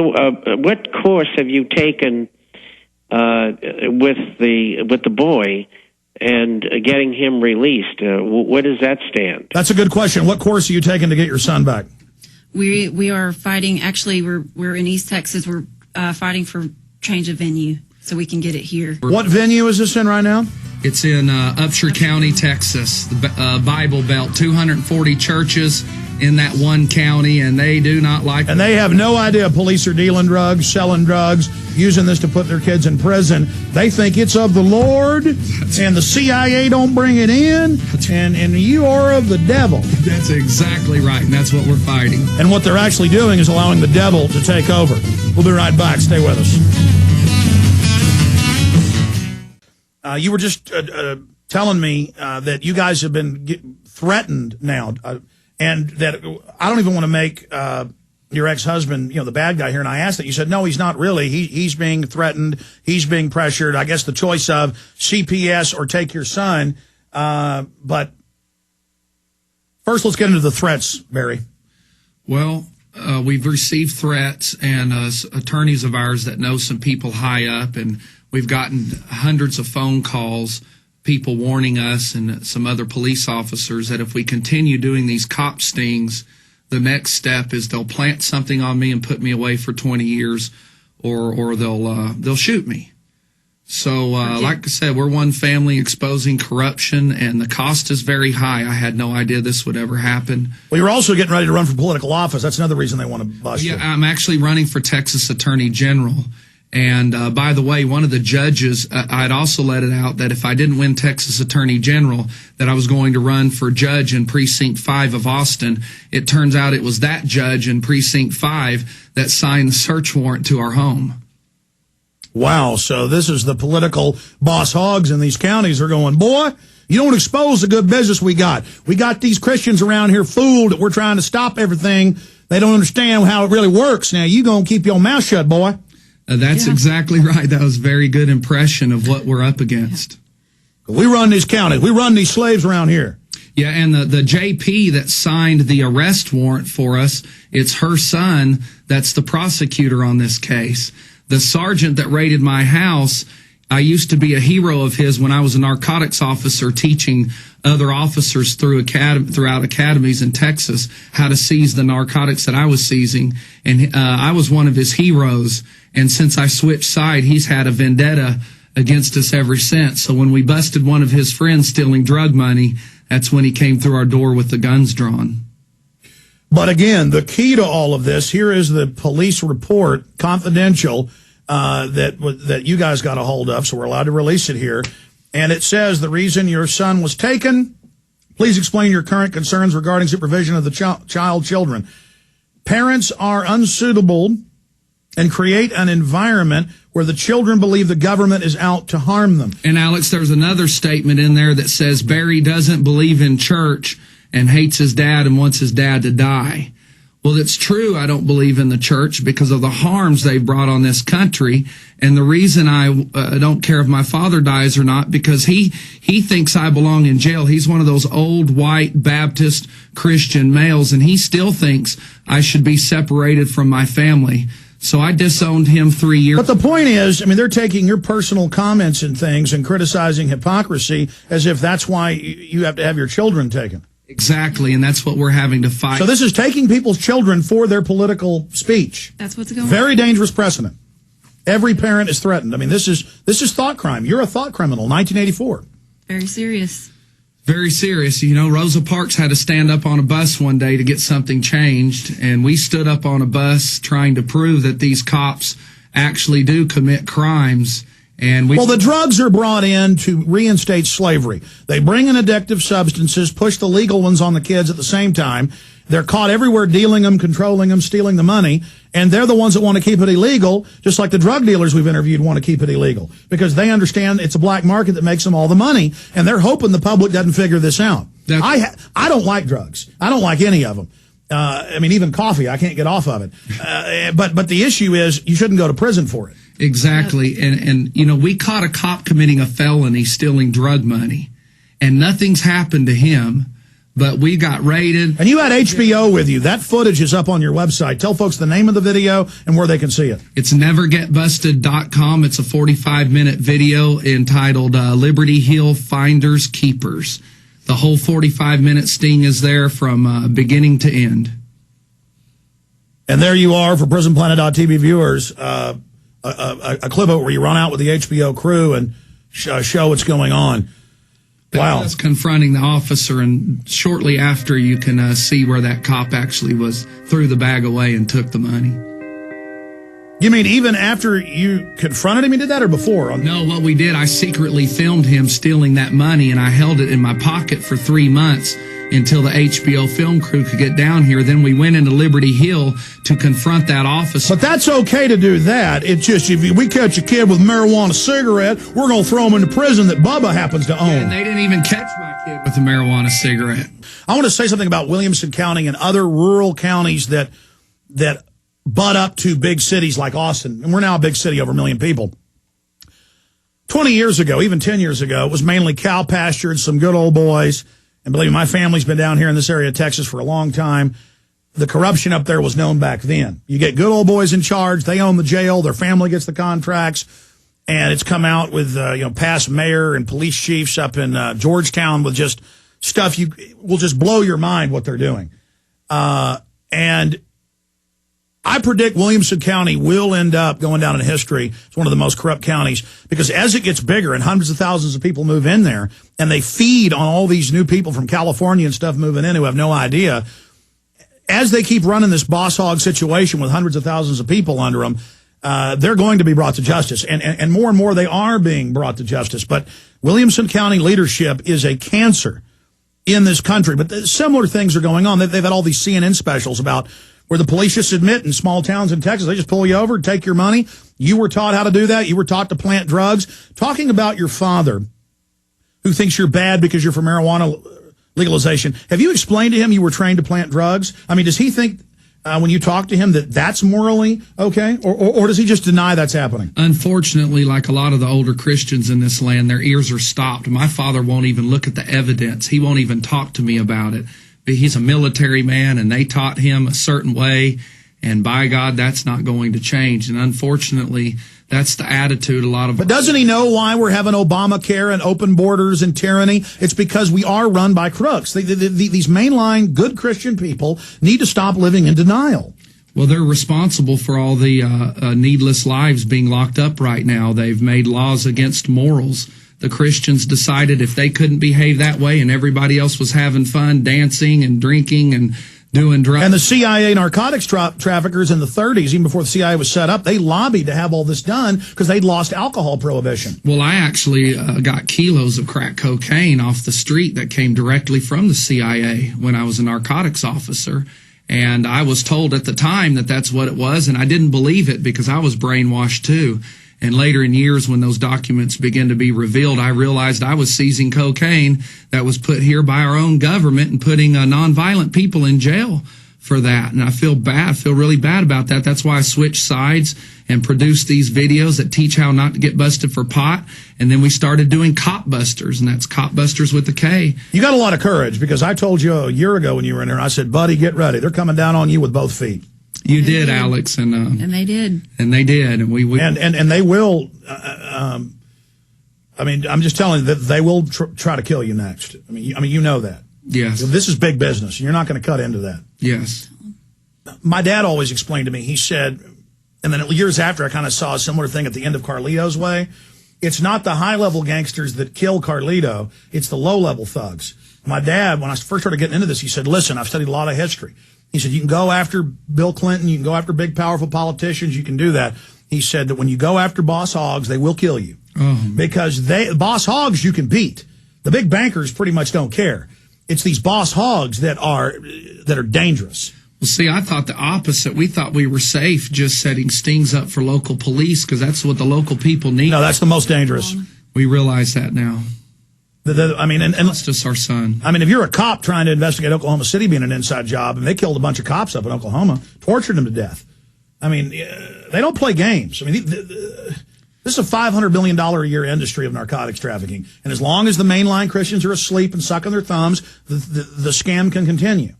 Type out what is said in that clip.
So, what course have you taken with the boy and getting him released? Where does that stand? That's a good question. What course are you taking to get your son back? We are fighting. Actually, we're in East Texas. We're fighting for change of venue so we can get it here. What venue is this in right now? It's in Upshur County, Texas, the Bible Belt. 240 churches in that one county, and they do not like it. And they have no idea police are dealing drugs, selling drugs, using this to put their kids in prison. They think it's of the Lord, and the CIA don't bring it in, and you are of the devil. That's exactly right, and that's what we're fighting. And what they're actually doing is allowing the devil to take over. We'll be right back. Stay with us. You were just telling me that you guys have been threatened now, and that I don't even want to make your ex-husband, the bad guy here. And I asked that. You said, no, he's not really. He's being threatened. He's being pressured. I guess the choice of CPS or take your son. But first, let's get into the threats, Barry. Well, we've received threats, and attorneys of ours that know some people high up, and we've gotten hundreds of phone calls, people warning us and some other police officers that if we continue doing these cop stings, the next step is they'll plant something on me and put me away for 20 years, or they'll shoot me. So, like I said, we're one family exposing corruption, and the cost is very high. I had no idea this would ever happen. Well, you're also getting ready to run for political office. That's another reason they want to bust you. Yeah, I'm actually running for Texas Attorney General. And by the way, one of the judges, I'd also let it out that if I didn't win Texas Attorney General, that I was going to run for judge in Precinct 5 of Austin. It turns out it was that judge in Precinct 5 that signed the search warrant to our home. Wow, so this is the political boss hogs in these counties are going, boy, you don't expose the good business we got. We got these Christians around here fooled that we're trying to stop everything. They don't understand how it really works. Now, you going to keep your mouth shut, boy. That's exactly right. That was a very good impression of what we're up against. We run these counties. We run these slaves around here. Yeah, and the JP that signed the arrest warrant for us, it's her son that's the prosecutor on this case. The sergeant that raided my house, I used to be a hero of his when I was a narcotics officer teaching other officers throughout academies in Texas how to seize the narcotics that I was seizing. And I was one of his heroes. And since I switched side, he's had a vendetta against us ever since. So when we busted one of his friends stealing drug money, that's when he came through our door with the guns drawn. But again, the key to all of this, here is the police report, confidential, that you guys got a hold of, so we're allowed to release it here. And it says the reason your son was taken, please explain your current concerns regarding supervision of the children. Parents are unsuitable and create an environment where the children believe the government is out to harm them. And Alex, there's another statement in there that says Barry doesn't believe in church and hates his dad and wants his dad to die. Well, it's true. I don't believe in the church because of the harms they've brought on this country. And the reason I don't care if my father dies or not, because he thinks I belong in jail. He's one of those old white Baptist Christian males, and he still thinks I should be separated from my family. So I disowned him 3 years. But the point is, I mean, they're taking your personal comments and things and criticizing hypocrisy as if that's why you have to have your children taken. Exactly, and that's what we're having to fight. So this is taking people's children for their political speech. That's what's going on. Very dangerous precedent. Every parent is threatened. I mean, this is thought crime. You're a thought criminal, 1984. Very serious. Very serious. You know, Rosa Parks had to stand up on a bus one day to get something changed, and we stood up on a bus trying to prove that these cops actually do commit crimes. Well, the drugs are brought in to reinstate slavery. They bring in addictive substances, push the legal ones on the kids at the same time. They're caught everywhere dealing them, controlling them, stealing the money, and they're the ones that want to keep it illegal, just like the drug dealers we've interviewed want to keep it illegal, because they understand it's a black market that makes them all the money, and they're hoping the public doesn't figure this out. I don't like drugs. I don't like any of them. I mean, even coffee, I can't get off of it. But the issue is you shouldn't go to prison for it. Exactly. And you know, we caught a cop committing a felony stealing drug money, and nothing's happened to him. But we got raided. And you had HBO with you. That footage is up on your website. Tell folks the name of the video and where they can see it. It's nevergetbusted.com. It's a 45-minute video entitled Liberty Hill Finders Keepers. The whole 45-minute sting is there from beginning to end. And there you are for PrisonPlanet.tv viewers, a clip of it where you run out with the HBO crew and show what's going on. Wow. That's confronting the officer, and shortly after you can see where that cop actually threw the bag away and took the money. You mean even after you confronted him, he did that, or before? No, what we did, I secretly filmed him stealing that money, and I held it in my pocket for 3 months until the HBO film crew could get down here. Then we went into Liberty Hill to confront that officer. But that's okay to do that. It's just if we catch a kid with marijuana cigarette, we're going to throw him into prison that Bubba happens to own. And they didn't even catch my kid with a marijuana cigarette. I want to say something about Williamson County and other rural counties that butt up to big cities like Austin. And we're now a big city, over 1 million people. 20 years ago, even 10 years ago, it was mainly cow pasture and some good old boys. And believe me, my family's been down here in this area of Texas for a long time. The corruption up there was known back then. You get good old boys in charge. They own the jail. Their family gets the contracts. And it's come out with, past mayor and police chiefs up in Georgetown with just stuff you will just blow your mind what they're doing. And I predict Williamson County will end up going down in history as one of the most corrupt counties, because as it gets bigger and hundreds of thousands of people move in there and they feed on all these new people from California and stuff moving in who have no idea, as they keep running this Boss Hogg situation with hundreds of thousands of people under them, they're going to be brought to justice. And more they are being brought to justice. But Williamson County leadership is a cancer in this country. But similar things are going on. They've had all these CNN specials about where the police just admit in small towns in Texas, they just pull you over, take your money. You were taught how to do that. You were taught to plant drugs. Talking about your father, who thinks you're bad because you're for marijuana legalization. Have you explained to him you were trained to plant drugs? I mean, does he think when you talk to him that that's morally okay? Or does he just deny that's happening? Unfortunately, like a lot of the older Christians in this land, their ears are stopped. My father won't even look at the evidence. He won't even talk to me about it. He's a military man, and they taught him a certain way, and by God, that's not going to change. And unfortunately, that's the attitude a lot of. But doesn't he know why we're having Obamacare and open borders and tyranny? It's because we are run by crooks. These mainline good Christian people need to stop living in denial. Well, they're responsible for all the needless lives being locked up right now. They've made laws against morals. The Christians decided if they couldn't behave that way and everybody else was having fun, dancing and drinking and doing drugs. And the CIA narcotics traffickers in the 30s, even before the CIA was set up, they lobbied to have all this done because they'd lost alcohol prohibition. Well, I actually got kilos of crack cocaine off the street that came directly from the CIA when I was a narcotics officer. And I was told at the time that that's what it was, and I didn't believe it because I was brainwashed too. And later in years, when those documents began to be revealed, I realized I was seizing cocaine that was put here by our own government and putting nonviolent people in jail for that. And I feel really bad about that. That's why I switched sides and produced these videos that teach how not to get busted for pot. And then we started doing Kopbusters, and that's Kopbusters with a K. You got a lot of courage, because I told you a year ago when you were in there, I said, buddy, get ready. They're coming down on you with both feet. You did, Alex, and they did, and they did, and we and they will. I mean, I'm just telling you that they will try to kill you next. I mean, you know that. Yes, this is big business. You're not going to cut into that. Yes. My dad always explained to me. He said, and then years after, I kind of saw a similar thing at the end of Carlito's Way. It's not the high-level gangsters that kill Carlito. It's the low-level thugs. My dad, when I first started getting into this, he said, listen, I've studied a lot of history. He said, you can go after Bill Clinton, you can go after big, powerful politicians, you can do that. He said that when you go after Boss Hoggs, they will kill you. Because Boss Hoggs you can beat. The big bankers pretty much don't care. It's these Boss Hoggs that are dangerous. Well, see, I thought the opposite. We thought we were safe just setting stings up for local police, because that's what the local people need. No, that's the most dangerous. We realize that now. I mean, and that's just our son. I mean, if you're a cop trying to investigate Oklahoma City being an inside job, and they killed a bunch of cops up in Oklahoma, tortured them to death. I mean, they don't play games. I mean, This is a $500 million a year industry of narcotics trafficking. And as long as the mainline Christians are asleep and sucking their thumbs, the scam can continue.